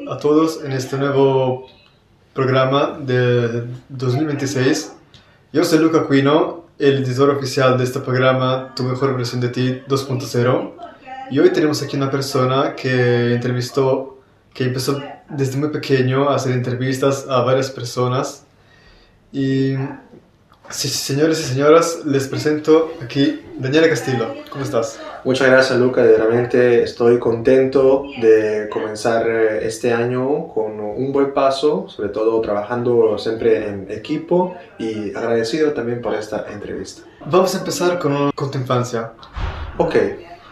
a todos en este nuevo programa de 2026. Yo soy Luca Aquino, el editor oficial de este programa Tu mejor versión de ti 2.0. Y hoy tenemos aquí una persona que empezó desde muy pequeño a hacer entrevistas a varias personas. Y sí, señores y señoras, les presento aquí Daniele Castillo. ¿Cómo estás? Muchas gracias, Luca. Realmente estoy contento de comenzar este año con un buen paso, sobre todo trabajando siempre en equipo, y agradecido también por esta entrevista. Vamos a empezar con tu infancia. Ok,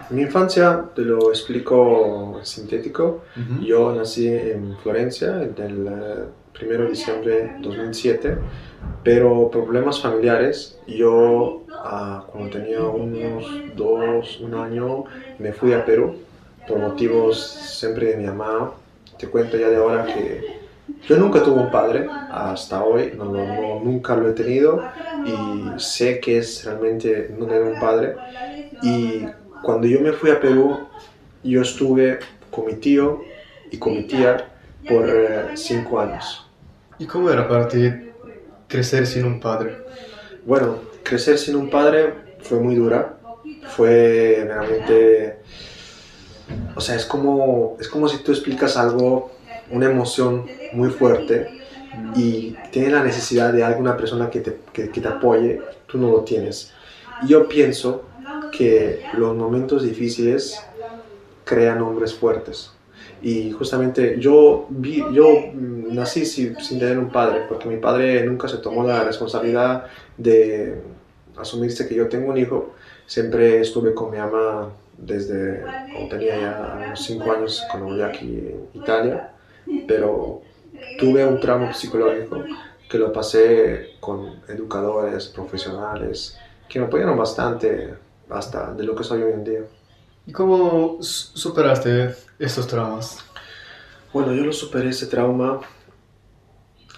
mi infancia te lo explico sintético. Yo nací en Florencia el 1 de diciembre de 2007, pero por problemas familiares, yo cuando tenía un año, me fui a Perú por motivos siempre de mi mamá. Te cuento ya de ahora que yo nunca tuve un padre hasta hoy, nunca lo he tenido, y sé que es realmente no tener un padre. Y cuando yo me fui a Perú, yo estuve con mi tío y con mi tía por 5 años. ¿Y cómo era para ti crecer sin un padre? Bueno, crecer sin un padre fue muy dura. Fue realmente... O sea, es como si tú explicas algo, una emoción muy fuerte, y tienes la necesidad de alguna persona que te apoye, tú no lo tienes. Y yo pienso que los momentos difíciles crean hombres fuertes. Y justamente yo nací sin tener un padre, porque mi padre nunca se tomó la responsabilidad de asumirse que yo tengo un hijo. Siempre estuve con mi mamá desde cuando tenía ya unos 5 años, cuando volví aquí en Italia, pero tuve un trauma psicológico que lo pasé con educadores profesionales que me apoyaron bastante hasta de lo que soy hoy en día. ¿Y cómo superaste estos traumas? Bueno, yo lo superé, ese trauma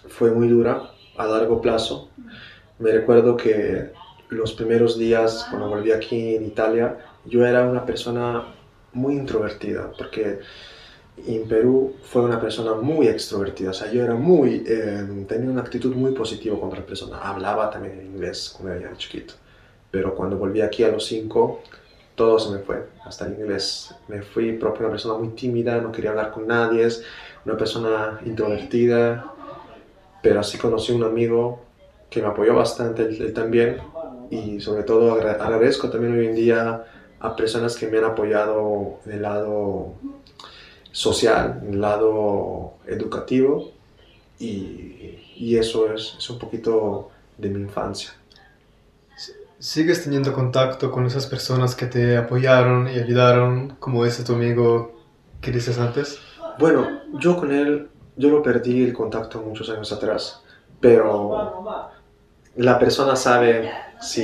fue muy dura a largo plazo. Me recuerdo que los primeros días cuando volví aquí en Italia, yo era una persona muy introvertida, porque en Perú fue una persona muy extrovertida. O sea, yo era tenía una actitud muy positiva contra la persona. Hablaba también en inglés cuando era chiquito, pero cuando volví aquí a los 5, todo se me fue, hasta el inglés. Me fui propio una persona muy tímida, no quería hablar con nadie, una persona introvertida, pero así conocí un amigo que me apoyó bastante, él también, y sobre todo agradezco también hoy en día a personas que me han apoyado en el lado social, en el lado educativo, y eso es un poquito de mi infancia. ¿Sigues teniendo contacto con esas personas que te apoyaron y ayudaron, como ese tu amigo que dices antes? Bueno, yo con él, yo lo perdí el contacto muchos años atrás, pero la persona sabe, si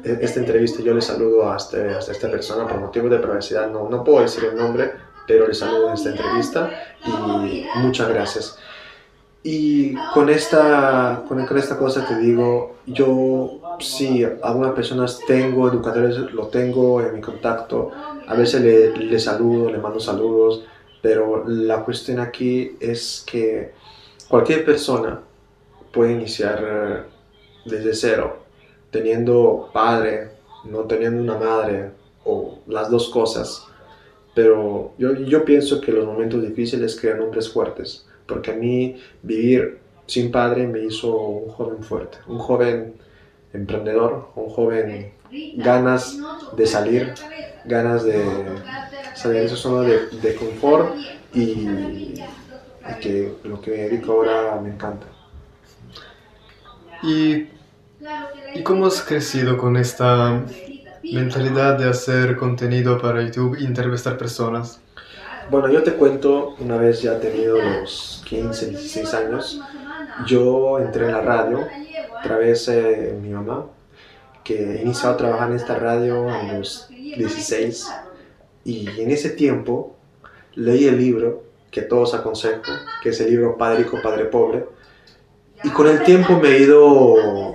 esta entrevista yo le saludo a esta persona por motivo de privacidad, no puedo decir el nombre, pero le saludo en esta entrevista y muchas gracias. Y con esta cosa te digo, yo sí, algunas personas tengo, educadores lo tengo en mi contacto, a veces le saludo, le mando saludos, pero la cuestión aquí es que cualquier persona puede iniciar desde cero, teniendo padre, no teniendo una madre, o las dos cosas. Pero yo pienso que los momentos difíciles crean hombres fuertes, porque a mí vivir sin padre me hizo un joven fuerte, un joven emprendedor, un joven ganas de salir, ganas de salir de su zona de confort, y que lo que me dedico ahora me encanta. ¿Y cómo has crecido con esta mentalidad de hacer contenido para YouTube e entrevistar personas? Bueno, yo te cuento, una vez ya tenido los 15, 16 años, yo entré en la radio a través de mi mamá, que inició a trabajar en esta radio a los 16, y en ese tiempo leí el libro que todos aconsejo, que es el libro Padre Rico, Padre Pobre, y con el tiempo me he ido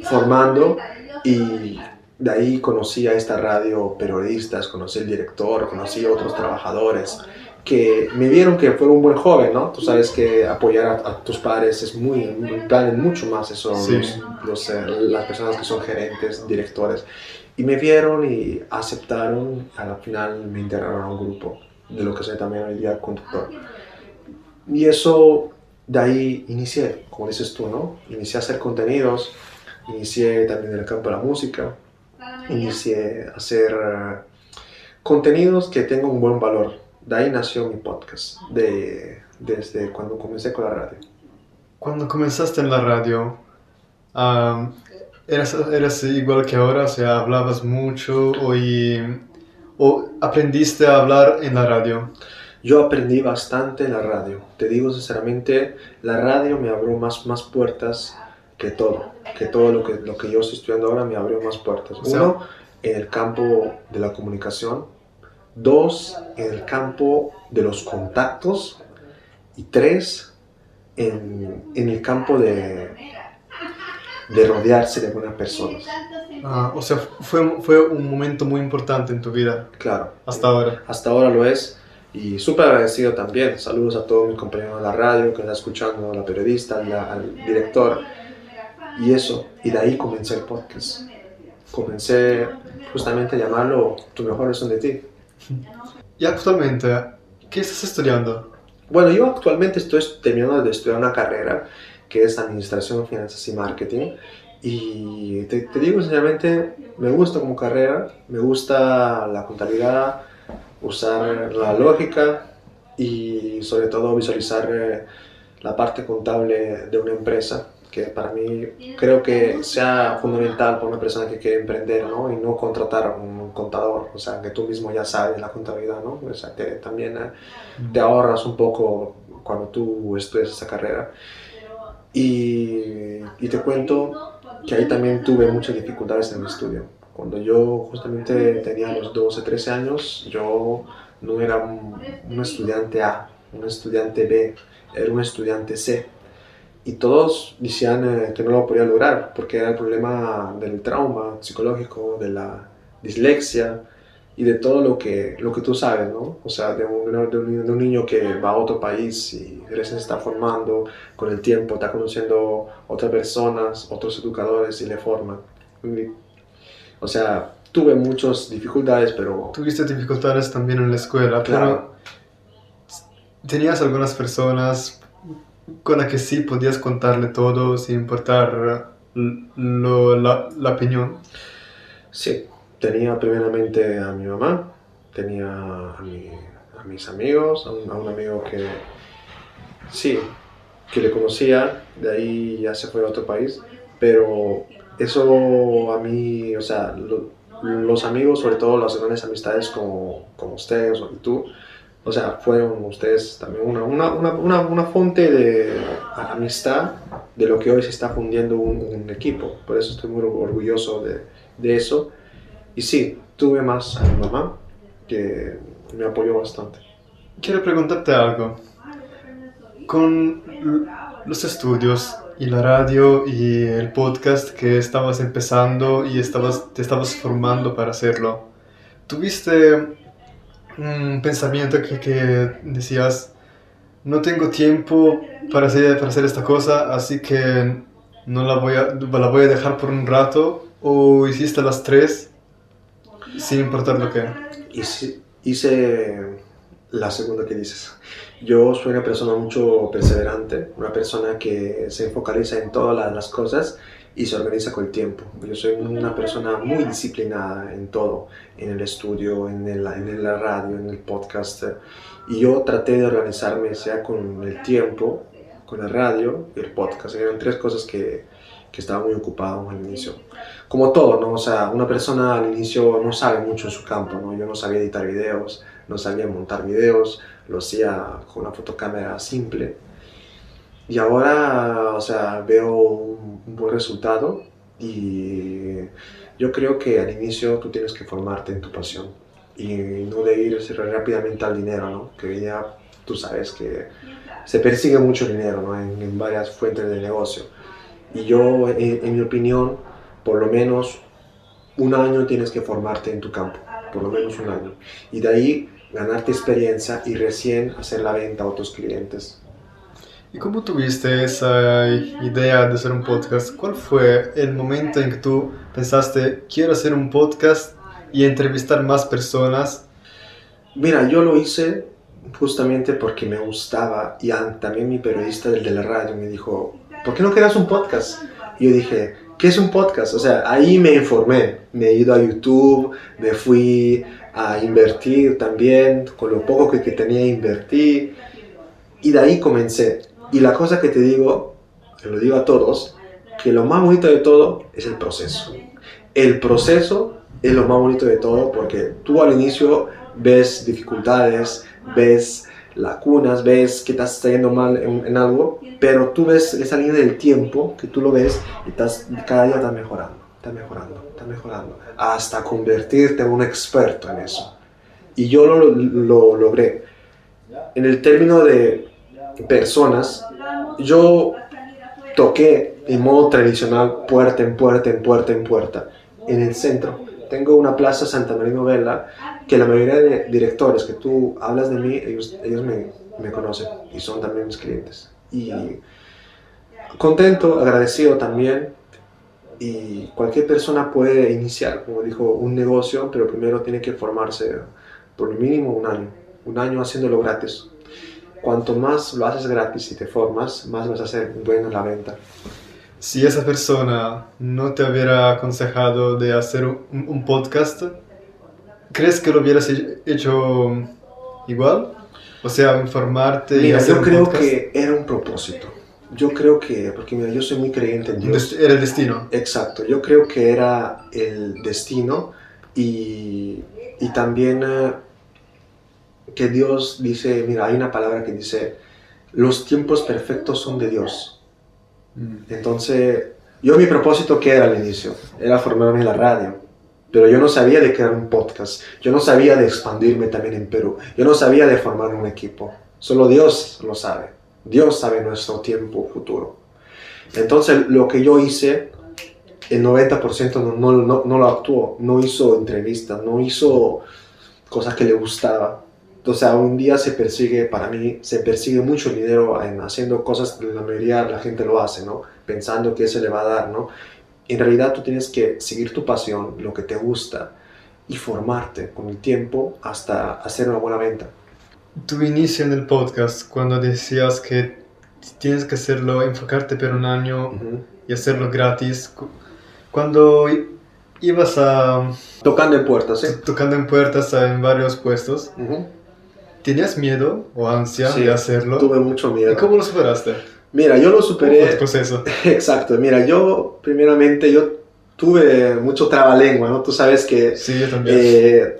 formando, y de ahí conocí a esta radio periodistas, conocí al director, conocí a otros trabajadores, que me vieron que fue un buen joven, ¿no? Tú sabes que apoyar a tus padres es valen mucho más eso, Sí. las personas que son gerentes, directores. Y me vieron y aceptaron, a la final me integraron a un grupo, de lo que soy también hoy día conductor. Y eso, de ahí inicié, como dices tú, ¿no? Inicié a hacer contenidos, inicié también en el campo de la música, inicié a hacer contenidos que tengan un buen valor. De ahí nació mi podcast, desde cuando comencé con la radio. Cuando comenzaste en la radio, am, ¿eras igual que ahora? O sea, ¿hablabas mucho o aprendiste a hablar en la radio? Yo aprendí bastante en la radio. Te digo sinceramente, la radio me abrió más puertas que todo lo que yo estoy estudiando ahora me abrió más puertas. O sea, Uno, en el campo de la comunicación. Dos, en el campo de los contactos. Y tres, en el campo de rodearse de buenas personas. o sea, fue un momento muy importante en tu vida, Claro. hasta ahora. Hasta ahora lo es. Y súper agradecido también. Saludos a todos mis compañeros de la radio que están escuchando, a la periodista, al director. Y eso. Y de ahí comencé el podcast. Comencé justamente a llamarlo Tu mejor versión de ti. Y actualmente, ¿qué estás estudiando? Bueno, yo actualmente estoy terminando de estudiar una carrera que es Administración, Finanzas y Marketing. Y te digo sinceramente, me gusta como carrera, me gusta la contabilidad, usar la lógica y sobre todo visualizar la parte contable de una empresa, que para mí creo que sea fundamental para una persona que quiere emprender, ¿no? Y no contratar a un contador, o sea, que tú mismo ya sabes la contabilidad, ¿no? O sea, que también te ahorras un poco cuando tú estudias esa carrera. Y te cuento que ahí también tuve muchas dificultades en el estudio. Cuando yo justamente tenía los 12, 13 años, yo no era un estudiante A, un estudiante B, era un estudiante C. Y todos decían que no lo podía lograr porque era el problema del trauma psicológico, de la dislexia y de todo lo que tú sabes, ¿no? O sea, de un niño que va a otro país y recién se está formando, con el tiempo está conociendo otras personas, otros educadores y le forman. O sea, tuve muchas dificultades, pero Tuviste dificultades también en la escuela, claro. pero tenías algunas personas con las que sí podías contarle todo sin importar la opinión. Sí, tenía primeramente a mi mamá, tenía a mis amigos, a un amigo que sí, que le conocía, de ahí ya se fue a otro país, pero eso a mí, o sea, los amigos, sobre todo las grandes amistades como ustedes y tú, o sea, fueron ustedes también una fuente de amistad de lo que hoy se está fundiendo un equipo. Por eso estoy muy orgulloso de eso. Y sí, tuve más a mi mamá, que me apoyó bastante. Quiero preguntarte algo. Con los estudios y la radio y el podcast que estabas empezando y te estabas formando para hacerlo, ¿tuviste un pensamiento que decías, no tengo tiempo para hacer esta cosa, así que no la voy a dejar por un rato? ¿O hiciste las tres sin importar lo que? Hice la segunda que dices. Yo soy una persona mucho perseverante, una persona que se focaliza en todas las cosas y se organiza con el tiempo. Yo soy una persona muy disciplinada en todo, en el estudio, en la radio, en el podcast. Y yo traté de organizarme, sea con el tiempo, con la radio y el podcast. Eran tres cosas que estaba muy ocupado al inicio. Como todo, ¿no? O sea, una persona al inicio no sabe mucho en su campo, ¿no? Yo no sabía editar videos, no sabía montar videos, lo hacía con una fotocámara simple. Y ahora, o sea, veo un buen resultado y yo creo que al inicio tú tienes que formarte en tu pasión y no de ir rápidamente al dinero, ¿no? Que hoy día tú sabes que se persigue mucho dinero, ¿no? En varias fuentes de negocio. Y yo, en mi opinión, por lo menos un año tienes que formarte en tu campo, por lo menos un año. Y de ahí ganarte experiencia y recién hacer la venta a otros clientes. ¿Y cómo tuviste esa idea de hacer un podcast? ¿Cuál fue el momento en que tú pensaste, quiero hacer un podcast y entrevistar más personas? Mira, yo lo hice justamente porque me gustaba y también mi periodista del de la radio me dijo, ¿por qué no creas un podcast? Y yo dije, ¿qué es un podcast? O sea, ahí me informé, me he ido a YouTube, me fui a invertir también, con lo poco que tenía invertí y de ahí comencé. Y la cosa que te digo, te lo digo a todos, que lo más bonito de todo es el proceso. El proceso es lo más bonito de todo porque tú al inicio ves dificultades, ves lagunas, ves que estás yendo mal en algo, pero tú ves esa línea del tiempo que tú lo ves y cada día estás mejorando, hasta convertirte en un experto en eso. Y yo lo logré. En el término de personas, yo toqué en modo tradicional puerta en puerta en el centro. Tengo una plaza Santa María Novella que la mayoría de directores que tú hablas de mí, ellos me conocen y son también mis clientes. Y contento, agradecido también. Y cualquier persona puede iniciar, como dijo, un negocio, pero primero tiene que formarse por lo mínimo un año haciéndolo gratis. Cuanto más lo haces gratis y te formas, más vas a ser bueno en la venta. Si esa persona no te hubiera aconsejado de hacer un podcast, ¿crees que lo hubieras hecho igual? O sea, informarte y Mira, hacer yo un creo podcast. que era un propósito. Yo creo que, porque mira, yo soy muy creyente en Dios. Era el destino. Exacto, yo creo que era el destino y también que Dios dice, mira, hay una palabra que dice, los tiempos perfectos son de Dios. Entonces, yo mi propósito que era al inicio, era formarme en la radio, pero yo no sabía de crear un podcast, yo no sabía de expandirme también en Perú, yo no sabía de formar un equipo, solo Dios lo sabe, Dios sabe nuestro tiempo futuro. Entonces, lo que yo hice, el 90% no lo actuó, no hizo entrevistas, no hizo cosas que le gustaba. O sea, un día para mí, se persigue mucho dinero en haciendo cosas que la mayoría de la gente lo hace, ¿no? Pensando que eso le va a dar, ¿no? En realidad tú tienes que seguir tu pasión, lo que te gusta, y formarte con el tiempo hasta hacer una buena venta. Tu inicio en el podcast, cuando decías que tienes que hacerlo, enfocarte por un año y hacerlo gratis, cuando ibas Tocando en puertas, ¿eh? tocando en puertas en varios puestos, ¿tenías miedo o ansia Sí, de hacerlo? tuve mucho miedo. ¿Y cómo lo superaste? Mira, yo lo ¿Cómo fue superé. tu proceso? Exacto, mira, primeramente yo tuve mucho trabalengua, ¿no? Tú sabes que Sí, yo también.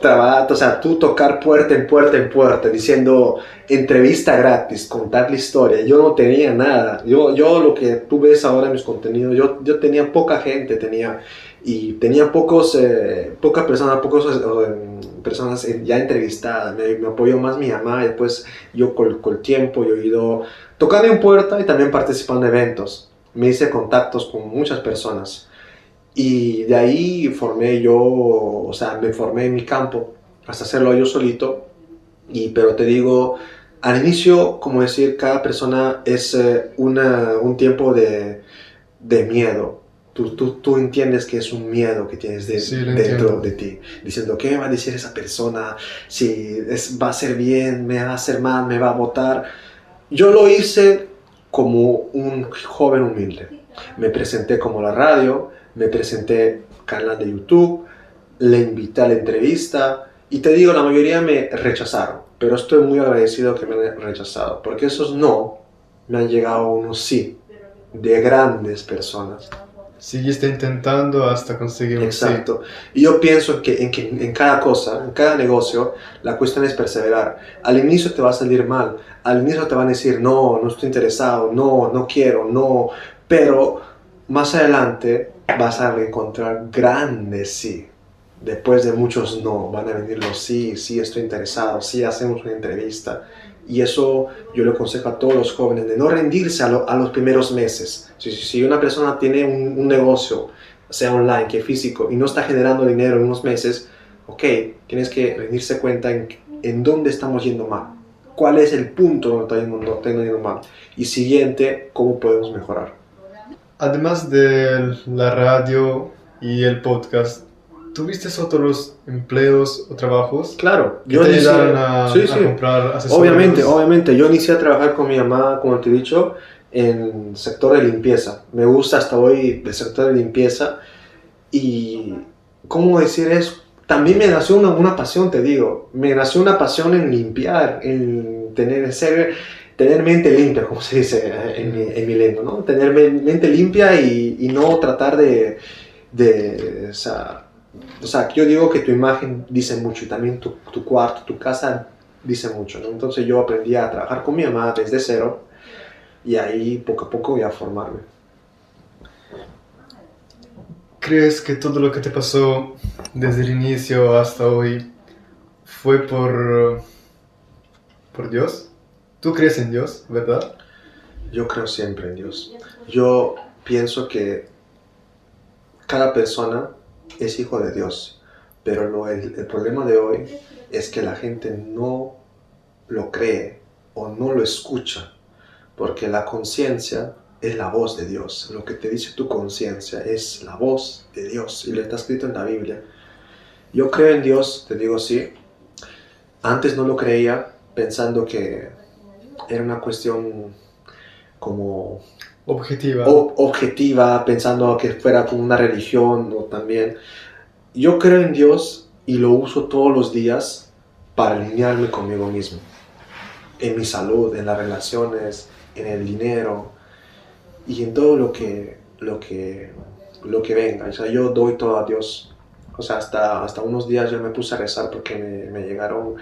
o sea, tú tocar puerta en puerta diciendo entrevista gratis, contar la historia, yo no tenía nada. Yo lo que tú ves ahora en mis contenidos, yo tenía poca gente, tenía pocas personas ya entrevistadas. Me apoyó más mi mamá y después yo con el tiempo yo he ido tocando en puerta y también participando en eventos. Me hice contactos con muchas personas. Y de ahí me formé en mi campo hasta hacerlo yo solito. Pero te digo, al inicio, como decir, cada persona es un tiempo de miedo. Tú entiendes que es un miedo que tienes dentro de ti, diciendo, ¿qué va a decir esa persona? Si va a ser bien, me va a hacer mal, me va a votar. Yo lo hice como un joven humilde. Me presenté como la radio, me presenté canal de YouTube, le invité a la entrevista y te digo, la mayoría me rechazaron, pero estoy muy agradecido que me hayan rechazado, porque esos no me han llegado unos sí de grandes personas. Seguiste intentando hasta conseguir un sí. Exacto. Y yo pienso que en cada cosa, en cada negocio, la cuestión es perseverar. Al inicio te va a salir mal, al inicio te van a decir, no estoy interesado, no quiero, no, pero más adelante vas a encontrar grandes sí. Después de muchos no, van a venir los sí estoy interesado, sí hacemos una entrevista. Y eso yo le aconsejo a todos los jóvenes de no rendirse a los primeros meses. Si una persona tiene un negocio, sea online que físico, y no está generando dinero en unos meses, ok, tienes que rendirse cuenta en dónde estamos yendo mal, cuál es el punto donde está yendo mal, y siguiente, cómo podemos mejorar. Además de la radio y el podcast, ¿tuviste otros empleos o trabajos Claro, que te ayudaron a comprar accesorios? Obviamente, yo inicié a trabajar con mi mamá, como te he dicho, en el sector de limpieza. Me gusta hasta hoy el sector de limpieza y, ¿cómo decir eso? También me nació una pasión, te digo, me nació una pasión en limpiar, en tener mente limpia, como se dice en mi lengua, ¿no? Tener mente limpia y no tratar o sea, yo digo que tu imagen dice mucho y también tu cuarto, tu casa dice mucho, ¿no? Entonces yo aprendí a trabajar con mi mamá desde cero y ahí poco a poco voy a formarme. ¿Crees que todo lo que te pasó desde el inicio hasta hoy fue por Dios? ¿Tú crees en Dios, verdad? Yo creo siempre en Dios. Yo pienso que cada persona es hijo de Dios, pero el problema de hoy es que la gente no lo cree o no lo escucha, porque la conciencia es la voz de Dios. Lo que te dice tu conciencia es la voz de Dios y lo está escrito en la Biblia. Yo creo en Dios, te digo sí. Antes no lo creía, pensando que era una cuestión como objetiva, pensando que fuera como una religión o también. Yo creo en Dios y lo uso todos los días para alinearme conmigo mismo, en mi salud, en las relaciones, en el dinero y en todo lo que venga. O sea, yo doy todo a Dios. O sea, hasta unos días yo me puse a rezar porque me llegaron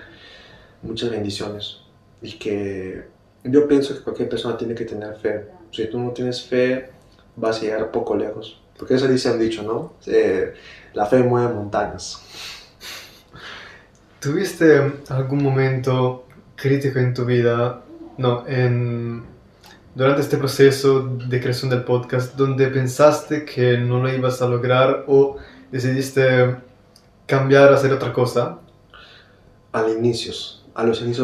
muchas bendiciones y que yo pienso que cualquier persona tiene que tener fe. Si tú no tienes fe, vas a llegar poco lejos. Porque eso dice un dicho, ¿no? La fe mueve montañas. ¿Tuviste algún momento crítico en tu vida, durante este proceso de creación del podcast, donde pensaste que no lo ibas a lograr o decidiste cambiar a hacer otra cosa? A los inicios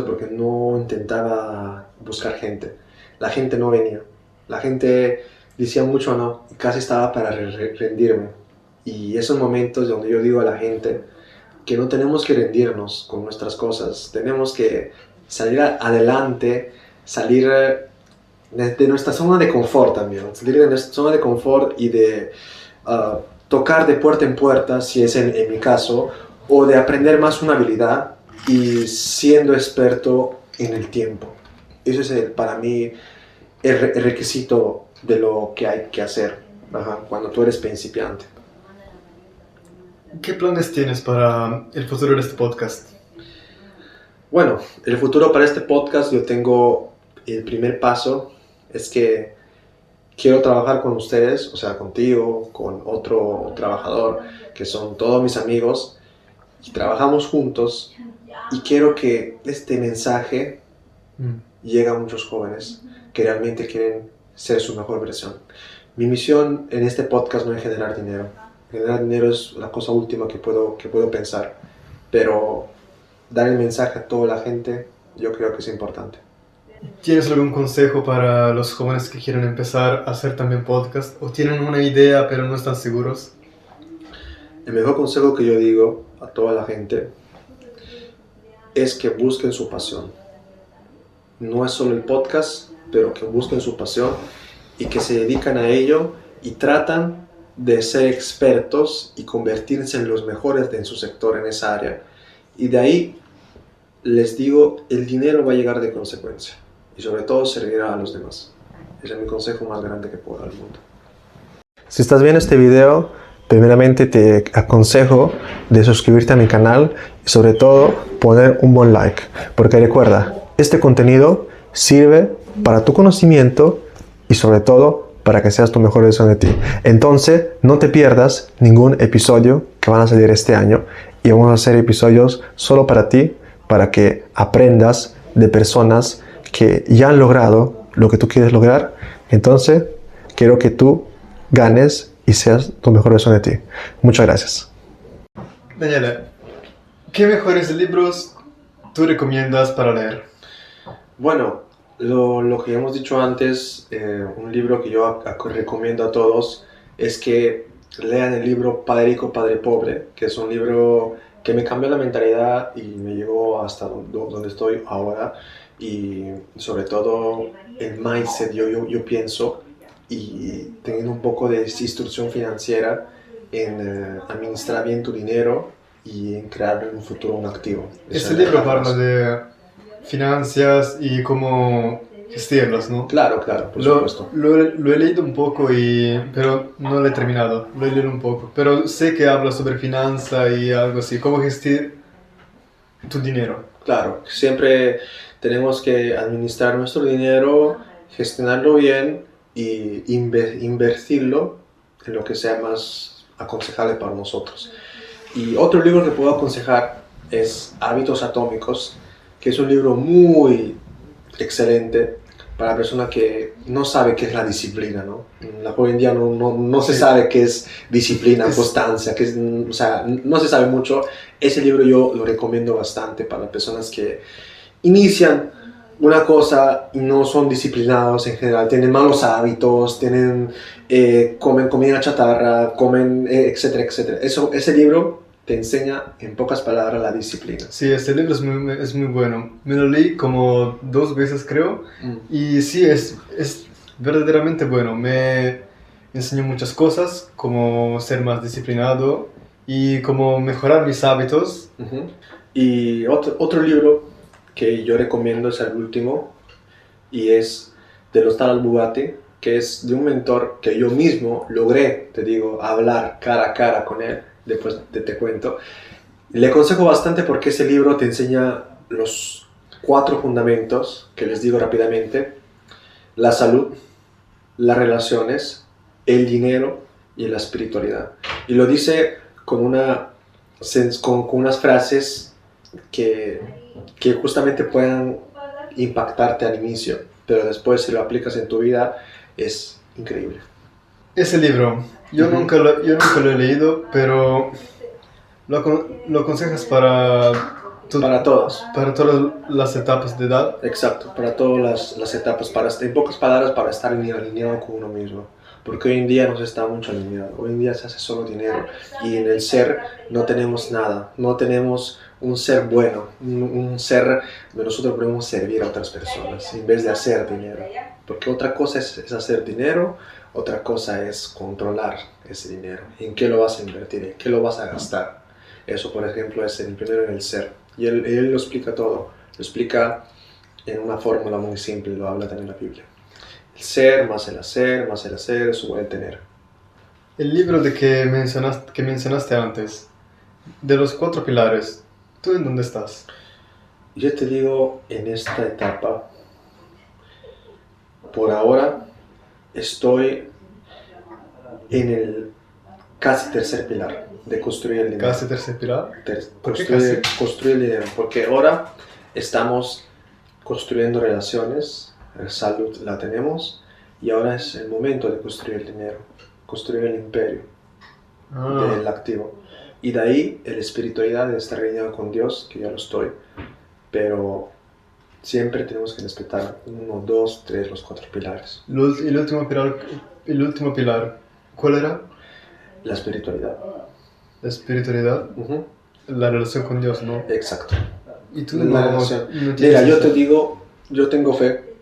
porque no intentaba buscar gente. La gente no venía. La gente decía mucho no y casi estaba para rendirme. Y esos momentos donde yo digo a la gente que no tenemos que rendirnos con nuestras cosas, tenemos que salir adelante, salir de nuestra zona de confort también, salir de nuestra zona de confort y de tocar de puerta en puerta, si es en mi caso, o de aprender más una habilidad y siendo experto en el tiempo. Eso es para mí el requisito de lo que hay que hacer cuando tú eres principiante. ¿Qué planes tienes para el futuro de este podcast? Bueno, el futuro para este podcast, yo tengo el primer paso, es que quiero trabajar con ustedes, o sea, contigo, con otro trabajador, que son todos mis amigos, y trabajamos juntos, y quiero que este mensaje llegue a muchos jóvenes que realmente quieren ser su mejor versión. Mi misión en este podcast no es generar dinero. Generar dinero es la cosa última que puedo pensar, pero dar el mensaje a toda la gente, yo creo que es importante. ¿Tienes algún consejo para los jóvenes que quieren empezar a hacer también podcast o tienen una idea pero no están seguros? El mejor consejo que yo digo a toda la gente es que busquen su pasión. No es solo el podcast, pero que busquen su pasión y que se dedican a ello y tratan de ser expertos y convertirse en los mejores en su sector, en esa área. Y de ahí, les digo, el dinero va a llegar de consecuencia. Y sobre todo servirá a los demás. Ese es mi consejo más grande que puedo dar al mundo. Si estás viendo este video, primeramente te aconsejo de suscribirte a mi canal y sobre todo poner un buen like. Porque recuerda, este contenido sirve para tu conocimiento y sobre todo para que seas tu mejor versión de ti. Entonces, no te pierdas ningún episodio que van a salir este año y vamos a hacer episodios solo para ti, para que aprendas de personas que ya han logrado lo que tú quieres lograr. Entonces, quiero que tú ganes y seas tu mejor versión de ti. Muchas gracias. Daniela, ¿qué mejores libros tú recomiendas para leer? Bueno, lo que hemos dicho antes, un libro que yo recomiendo a todos es que lean el libro Padre Rico, Padre Pobre, que es un libro que me cambió la mentalidad y me llevó hasta donde estoy ahora. Y sobre todo el mindset, yo pienso, y teniendo un poco de instrucción financiera en administrar bien tu dinero y en crear en un futuro un activo. Este libro habla de finanzas y cómo gestionarlas, ¿no? Claro, por supuesto. Lo he leído un poco, pero no lo he terminado. Lo he leído un poco. Pero sé que habla sobre finanzas y algo así, cómo gestionar tu dinero. Claro, siempre tenemos que administrar nuestro dinero, gestionarlo bien y invertirlo en lo que sea más aconsejable para nosotros. Y otro libro que puedo aconsejar es Hábitos Atómicos, que es un libro muy excelente para la persona que no sabe qué es la disciplina, ¿no? Hoy en día no se sabe qué es disciplina, constancia, o sea, no se sabe mucho. Ese libro yo lo recomiendo bastante para las personas que inician una cosa y no son disciplinados en general, tienen malos hábitos, comen comida chatarra, etcétera, etcétera. Ese libro te enseña en pocas palabras la disciplina. Sí, este libro es muy bueno. Me lo leí como 2 veces, creo. Y sí, es verdaderamente bueno. Me enseñó muchas cosas, como ser más disciplinado y cómo mejorar mis hábitos. Y otro libro que yo recomiendo es el último, y es de los Tal Bugatti, que es de un mentor que yo mismo logré, te digo, hablar cara a cara con él. Después te cuento. Le aconsejo bastante porque ese libro te enseña los 4 fundamentos que les digo rápidamente: la salud, las relaciones, el dinero y la espiritualidad. Y lo dice con unas frases que justamente puedan impactarte al inicio, pero después si lo aplicas en tu vida es increíble. Ese libro, yo nunca lo he leído, pero lo aconsejas para todas. Para todas las etapas de edad. Exacto, para todas las etapas, en pocas palabras, para estar alineado con uno mismo. Porque hoy en día no se está mucho alineado, hoy en día se hace solo dinero, y en el ser no tenemos nada, no tenemos un ser bueno, un ser donde nosotros podemos servir a otras personas en vez de hacer dinero. Porque otra cosa es hacer dinero, otra cosa es controlar ese dinero, en qué lo vas a invertir, en qué lo vas a gastar. Eso, por ejemplo, es el primero en el ser. Y él lo explica todo, lo explica en una fórmula muy simple, lo habla también la Biblia. El ser más el hacer es igual al tener. El libro que mencionaste antes, de los 4 pilares, ¿tú en dónde estás? Yo te digo, en esta etapa, por ahora, estoy en el casi tercer pilar de construir el dinero. ¿Casi tercer pilar? Construir el dinero, porque ahora estamos construyendo relaciones, la salud la tenemos, y ahora es el momento de construir el dinero, construir el imperio del activo. Y de ahí la espiritualidad de estar alineado con Dios, que ya lo estoy, pero siempre tenemos que respetar 1, 2, 3, los 4 pilares. El último pilar, ¿cuál era? La espiritualidad. La espiritualidad, la relación con Dios, ¿no? Exacto. Y tú Mira, yo te digo, yo tengo fe,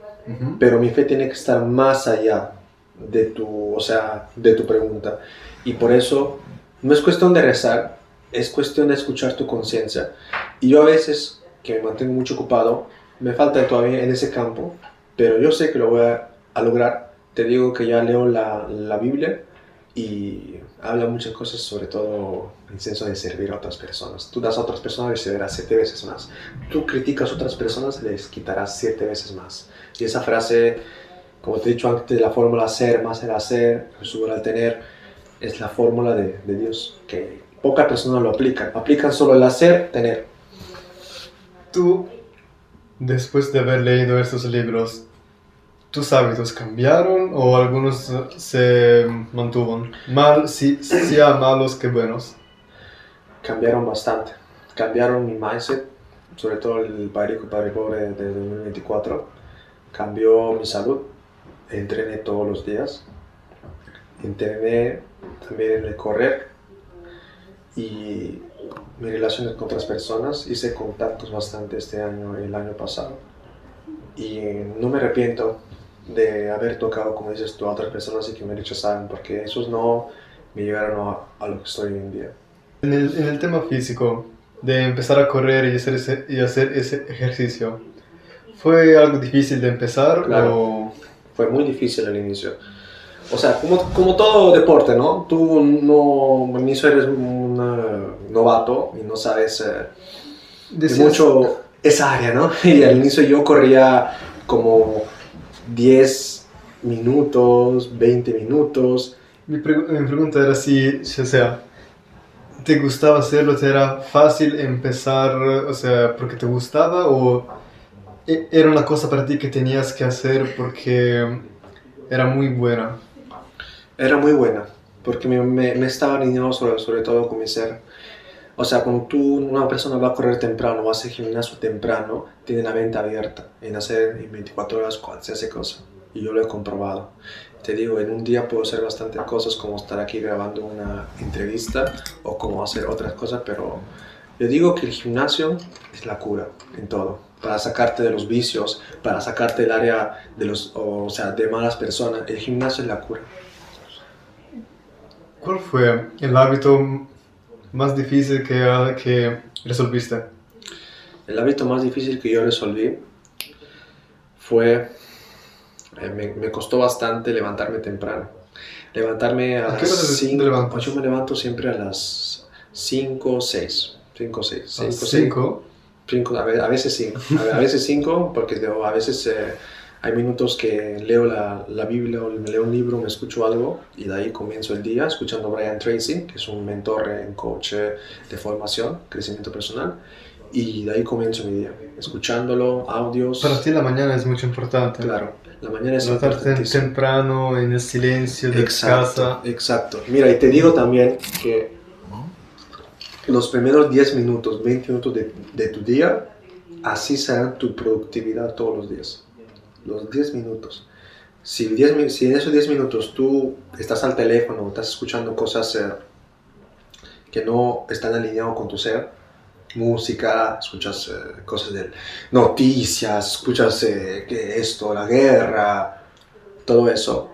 pero mi fe tiene que estar más allá de tu pregunta. Y por eso no es cuestión de rezar, es cuestión de escuchar tu conciencia. Y yo a veces, que me mantengo mucho ocupado, me falta todavía en ese campo, pero yo sé que lo voy a lograr. Te digo que ya leo la Biblia y habla muchas cosas, sobre todo el senso de servir a otras personas. Tú das a otras personas y recibirás 7 veces más. Tú criticas a otras personas, les quitarás 7 veces más. Y esa frase, como te he dicho antes, la fórmula ser más el hacer, es igual al tener, es la fórmula de Dios, que pocas personas lo aplican solo el hacer, tener. Tú, después de haber leído estos libros, ¿tus hábitos cambiaron o algunos se mantuvo? Sí, malos que buenos. Cambiaron bastante. Cambiaron mi mindset, sobre todo el Padre Rico y Padre Pobre de 2024, cambió mi salud. Entrené todos los días. Entrené también en el correr y mis relaciones con otras personas. Hice contactos bastante este año y el año pasado. Y no me arrepiento de haber tocado, como dices tú, a otras personas y que me rechazaron, porque esos no me llegaron a lo que estoy hoy en día. En el tema físico, de empezar a correr y hacer ese ejercicio, ¿fue algo difícil de empezar Claro. o...? Fue muy difícil al inicio. O sea, como todo deporte, ¿no? Tú no, al inicio eres un novato y no sabes de Decías- mucho esa área, ¿no? Y al inicio yo corría como 10 minutos, 20 minutos. Mi pregunta era si, o sea, ¿te gustaba hacerlo? ¿Te era fácil empezar, o sea, porque te gustaba o era una cosa para ti que tenías que hacer porque era muy buena? Era muy buena, porque me estaba alineado sobre todo con mi ser. O sea, cuando una persona va a correr temprano o hace gimnasio temprano, tiene la mente abierta en hacer en 24 horas cualquier cosa. Y yo lo he comprobado. Te digo, en un día puedo hacer bastantes cosas como estar aquí grabando una entrevista o como hacer otras cosas, pero yo digo que el gimnasio es la cura en todo. Para sacarte de los vicios, para sacarte del área de de malas personas, el gimnasio es la cura. ¿Cuál fue el hábito más difícil que resolviste? El hábito más difícil que yo resolví fue, me costó bastante levantarme temprano. Levantarme a ¿A qué las hora te 5, levantas? yo me levanto siempre a las 5 o 6. 5 o 6. ¿A las 5? A veces 5. A veces 5 porque a veces hay minutos que leo la Biblia o me leo un libro, me escucho algo y de ahí comienzo el día escuchando a Brian Tracy, que es un mentor en coach de formación, crecimiento personal. Y de ahí comienzo mi día, escuchándolo, audios. Para ti la mañana es mucho importante. Claro, la mañana es Levantarte importantísimo. temprano, en el silencio de casa. Exacto. Mira, y te digo también que los primeros 10 minutos, 20 minutos de tu día, así será tu productividad todos los días. Los 10 minutos. Si en esos 10 minutos tú estás al teléfono, estás escuchando cosas que no están alineadas con tu ser, música, escuchas cosas de noticias, escuchas que esto, la guerra, todo eso,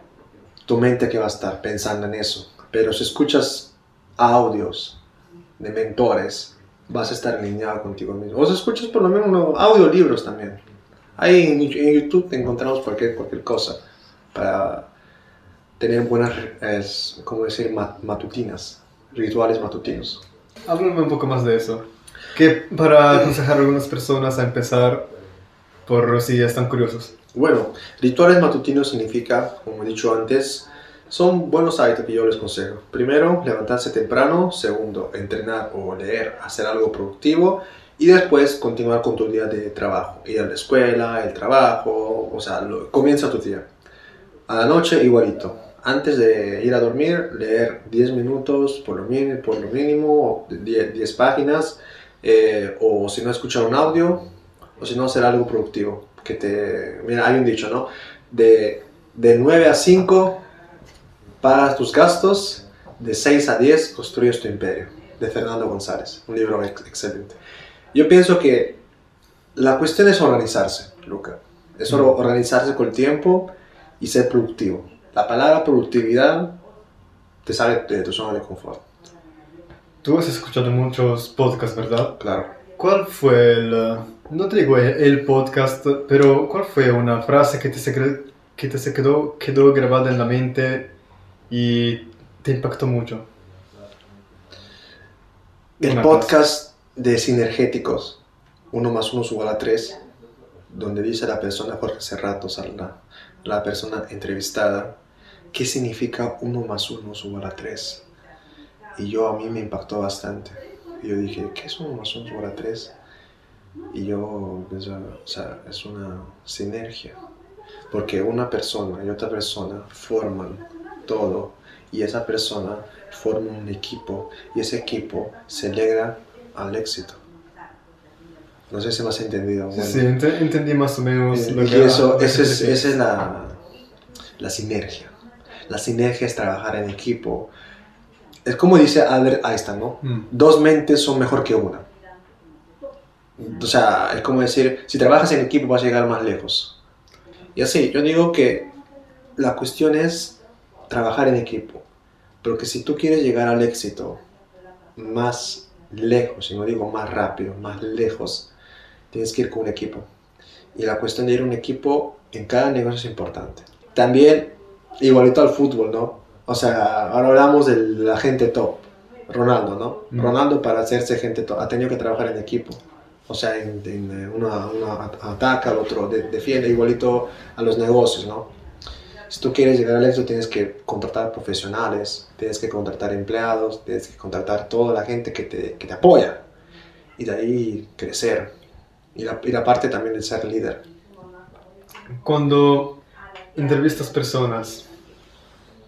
tu mente que va a estar pensando en eso. Pero si escuchas audios de mentores, vas a estar alineado contigo mismo. O si escuchas por lo menos audiolibros también. Ahí en YouTube encontramos cualquier cosa para tener buenas, ¿cómo decir? Matutinas, rituales matutinos. Háblame un poco más de eso. Que para aconsejar a algunas personas a empezar por si están curiosos. Bueno, rituales matutinos significa, como he dicho antes, son buenos hábitos que yo les consejo. Primero, levantarse temprano. Segundo, entrenar o leer, hacer algo productivo. Y después, continuar con tu día de trabajo. Ir a la escuela, el trabajo, o sea, comienza tu día. A la noche, igualito. Antes de ir a dormir, leer 10 minutos, por lo mínimo 10 páginas. O si no, escuchar un audio. O si no, hacer algo productivo. Mira, hay un dicho, ¿no? De 9 a 5 pagas tus gastos, de 6 a 10 construyes tu imperio, de Fernando González, un libro excelente. Yo pienso que la cuestión es organizarse, Luca. Es solo organizarse con el tiempo y ser productivo. La palabra productividad te sale de tu zona de confort. Tú has escuchado muchos podcasts, ¿verdad? Claro. ¿Cuál fue no te digo el podcast, pero cuál fue una frase que te quedó grabada en la mente y te impactó mucho? El podcast de Sinergéticos, 1 más 1 es igual a 3, donde dice la persona Jorge Serrato, la persona entrevistada, ¿qué significa 1 más 1 es igual a 3? Y a mí me impactó bastante. Y yo dije, ¿qué es 1 más 1 es igual a 3? Y yo pensé, o sea, es una sinergia. Porque una persona y otra persona forman todo. Y esa persona forma un equipo. Y ese equipo se alegra al éxito. No sé si me has entendido. Sí, Bueno, sí, entendí más o menos lo y que eso, lo que te esa refieres. es la sinergia. La sinergia es trabajar en equipo. Es como dice Albert Einstein, ¿no? Dos mentes son mejor que una. O sea, es como decir, si trabajas en equipo vas a llegar más lejos. Y así, yo digo que la cuestión es trabajar en equipo. Pero que si tú quieres llegar al éxito más lejos, y no digo más rápido, más lejos, tienes que ir con un equipo. Y la cuestión de ir a un equipo en cada negocio es importante. También, igualito al fútbol, ¿no? O sea, ahora hablamos de la gente top. Ronaldo, ¿no? Ronaldo para hacerse gente top ha tenido que trabajar en equipo. O sea, uno ataca, el otro defiende, igualito a los negocios, ¿no? Si tú quieres llegar al éxito tienes que contratar profesionales, tienes que contratar empleados, tienes que contratar toda la gente que te apoya y de ahí crecer. Y la parte también de ser líder. Cuando entrevistas personas,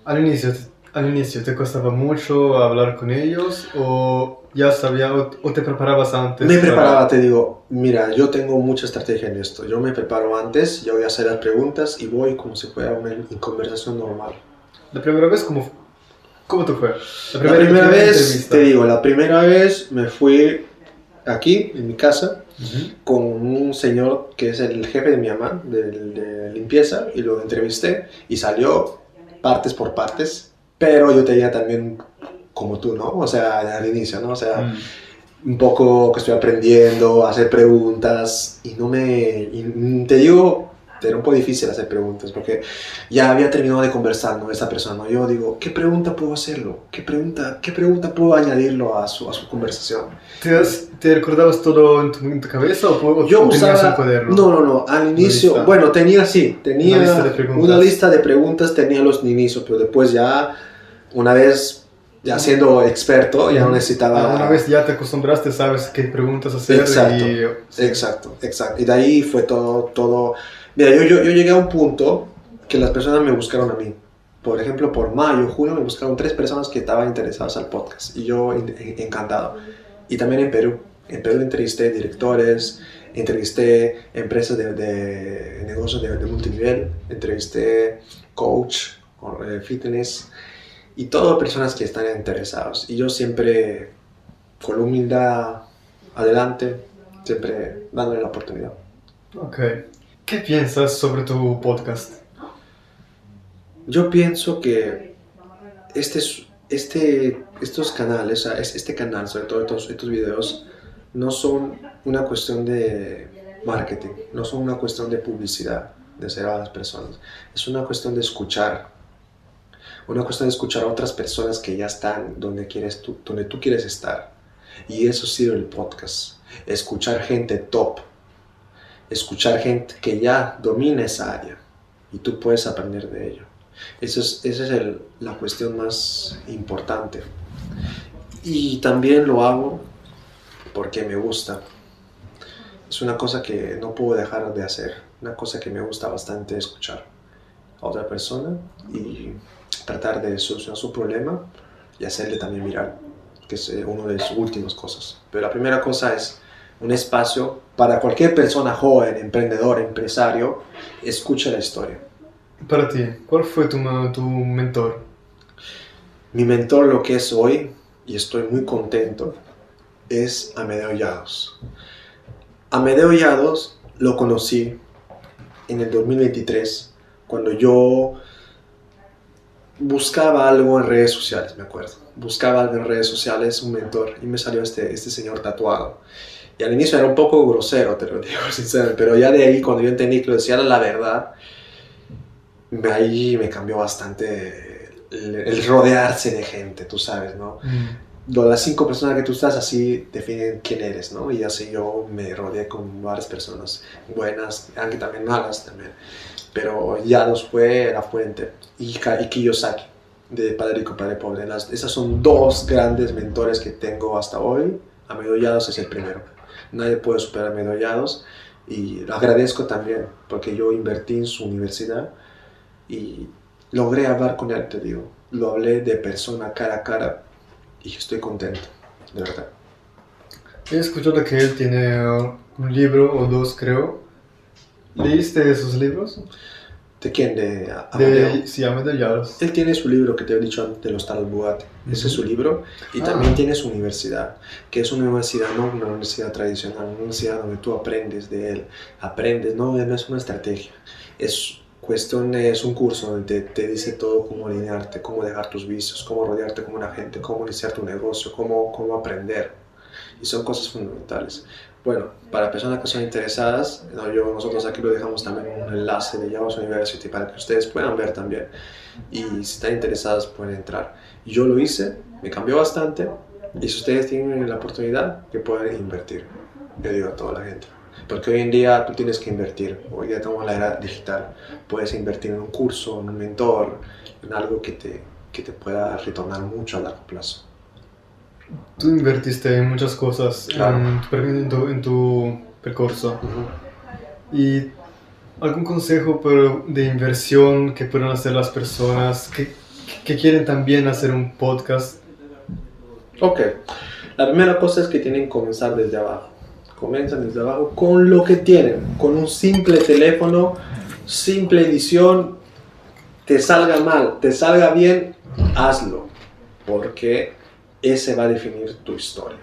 al inicio, al inicio te costaba mucho hablar con ellos o ya sabía o te preparabas antes Me preparaba, para... te digo, mira, yo tengo mucha estrategia en esto. Yo me preparo antes, yo voy a hacer las preguntas y voy como si fuera una conversación normal. La primera vez, ¿cómo te fue? La primera vez, entrevista. te digo, la primera vez me fui aquí, en mi casa, Uh-huh. con un señor que es el jefe de mi mamá, de limpieza, y lo entrevisté y salió partes por partes, pero yo tenía también, como tú, ¿no? O sea, al inicio, ¿no? O sea, un poco que estoy aprendiendo, a hacer preguntas, y te digo, era un poco difícil hacer preguntas, porque ya había terminado de conversar, ¿no? Esta persona, ¿no? Yo digo, ¿qué pregunta puedo hacerlo? ¿Qué pregunta puedo añadirlo a su conversación? ¿Te recordabas todo en tu cabeza o Yo tenías un usaba, cuaderno? no, al inicio, lista. bueno, tenía Una lista de preguntas. una lista de preguntas, tenía los inicios, pero después ya, una vez ya siendo experto, ya no necesitaba... Una vez ya te acostumbraste, sabes qué preguntas hacer. Exacto, y... sí. exacto. Y de ahí fue todo. Mira, yo llegué a un punto que las personas me buscaron a mí. Por ejemplo, por mayo, junio me buscaron 3 personas que estaban interesadas al podcast y yo encantado. Y también en Perú. En Perú entrevisté directores, entrevisté empresas de negocios de multinivel, entrevisté coach, fitness y todas personas que están interesadas. Y yo siempre, con humildad, adelante, siempre dándole la oportunidad. Ok. ¿Qué piensas sobre tu podcast? Yo pienso que estos canales, o sea, este canal, sobre todo estos videos, no son una cuestión de marketing, no son una cuestión de publicidad, de hacer a las personas. Es una cuestión de escuchar. Una cuestión de escuchar a otras personas que ya están donde tú quieres estar. Y eso sirve el podcast. Escuchar gente top. Escuchar gente que ya domina esa área. Y tú puedes aprender de ello. Esa es la cuestión más importante. Y también lo hago porque me gusta. Es una cosa que no puedo dejar de hacer. Una cosa que me gusta bastante escuchar a otra persona y tratar de solucionar su problema y hacerle también mirar, que es una de sus últimas cosas. Pero la primera cosa es un espacio para cualquier persona joven, emprendedor, empresario, escucha la historia. Para ti, ¿cuál fue tu mentor? Mi mentor, lo que es hoy, y estoy muy contento, es Amedeo Llados. Amedeo Llados lo conocí en el 2023, cuando yo buscaba algo en redes sociales, me acuerdo. Buscaba algo en redes sociales, un mentor, y me salió este señor tatuado. Y al inicio era un poco grosero, te lo digo sinceramente, pero ya de ahí, cuando yo entendí que lo decía la verdad, ahí me cambió bastante el rodearse de gente, tú sabes, ¿no? Las 5 personas que tú estás así definen quién eres, ¿no? Y así yo me rodeé con varias personas buenas, aunque también malas también. Pero Llados fue la fuente. Y Kiyosaki, de Padre Rico, Padre Pobre. Esas son 2 grandes mentores que tengo hasta hoy. Amedeo Llados es el primero. Nadie puede superar a Amedeo Llados. Y lo agradezco también, porque yo invertí en su universidad y logré hablar con él, te digo. Lo hablé de persona, cara a cara, y estoy contento, de verdad. He escuchado que él tiene un libro o dos, creo. ¿Leíste esos libros? ¿De quién? ¿De Amadeo? Sí, Amadeo Yaros. Él tiene su libro que te he dicho antes, del Hostal Bugatti. Ese es su libro. Y también tiene su universidad, que es una universidad, no una universidad tradicional, una universidad donde tú aprendes de él. Aprendes, no es una estrategia. Es un curso donde te dice todo cómo alinearte, cómo dejar tus vicios, cómo rodearte con una gente, cómo iniciar tu negocio, cómo aprender. Y son cosas fundamentales. Bueno, para personas que son interesadas, nosotros aquí lo dejamos también un enlace de Yaros University para que ustedes puedan ver también. Y si están interesadas pueden entrar. Yo lo hice, me cambió bastante. Y si ustedes tienen la oportunidad, que pueden invertir. Le digo a toda la gente. Porque hoy en día tú tienes que invertir. Hoy día estamos en la era digital. Puedes invertir en un curso, en un mentor, en algo que te pueda retornar mucho a largo plazo. Tú invertiste en muchas cosas, claro, en tu percurso. ¿Y algún consejo de inversión que puedan hacer las personas que quieren también hacer un podcast? Ok, la primera cosa es que tienen que comenzar desde abajo. Comienzan desde abajo con lo que tienen, con un simple teléfono, simple edición. Te salga mal, te salga bien, hazlo, porque ese va a definir tu historia.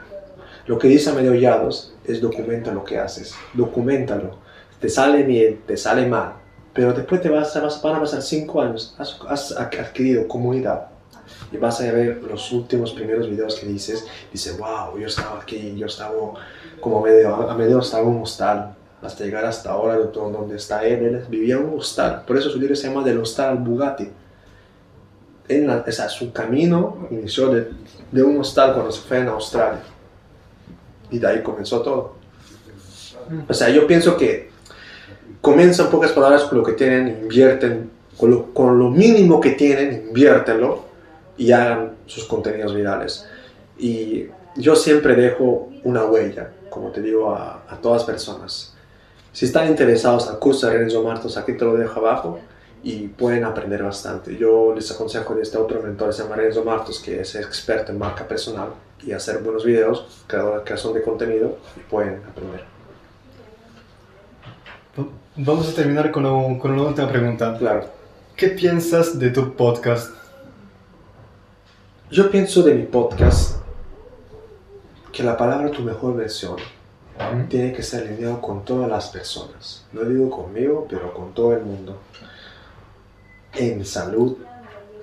Lo que dice Amadeo Yaros es: documenta lo que haces, documentalo. Te sale bien, te sale mal, pero después van a pasar 5 años, has adquirido comunidad y vas a ver los últimos primeros videos que dices, wow, yo estaba aquí, yo estaba como Amadeo estaba en un hostal, hasta llegar hasta ahora donde está él vivía en un hostal, por eso su libro se llama Del Hostal al Bugatti. Su camino inició de un hostal cuando se fue en Australia y de ahí comenzó todo. O sea, yo pienso que comienza, en pocas palabras, con lo que tienen, invierten con lo mínimo que tienen, inviértenlo y hagan sus contenidos virales. Y yo siempre dejo una huella, como te digo a todas las personas. Si están interesados al curso de Renzo Martos, aquí te lo dejo abajo y pueden aprender bastante. Yo les aconsejo de este otro mentor, se llama Renzo Martos, que es experto en marca personal y hacer buenos videos, creación de contenido, y pueden aprender. Vamos a terminar con una última pregunta. Claro. ¿Qué piensas de tu podcast? Yo pienso de mi podcast que la palabra tu mejor versión tiene que ser alineado con todas las personas. No digo conmigo, pero con todo el mundo. En salud,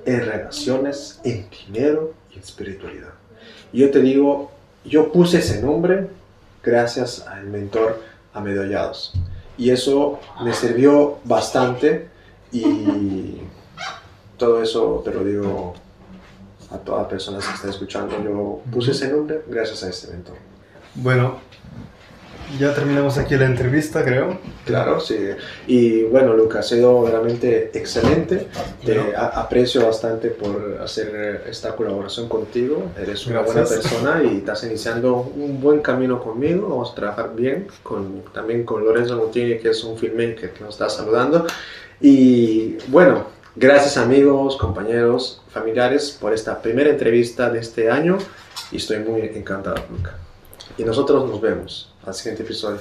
en relaciones, en dinero y en espiritualidad. Y yo te digo, yo puse ese nombre gracias al mentor Amadeo Yaros. Y eso me sirvió bastante y todo eso te lo digo a todas las personas que están escuchando. Yo puse ese nombre gracias a este mentor. Bueno, ya terminamos aquí la entrevista, creo. Claro, sí. Y bueno, Lucas, ha sido realmente excelente. Te aprecio bastante por hacer esta colaboración contigo. Eres una buena persona y estás iniciando un buen camino conmigo. Vamos a trabajar bien también con Lorenzo Montini, que es un filmmaker que nos está saludando. Y bueno, gracias amigos, compañeros, familiares por esta primera entrevista de este año y estoy muy encantado, Lucas. Y nosotros nos vemos al siguiente episodio.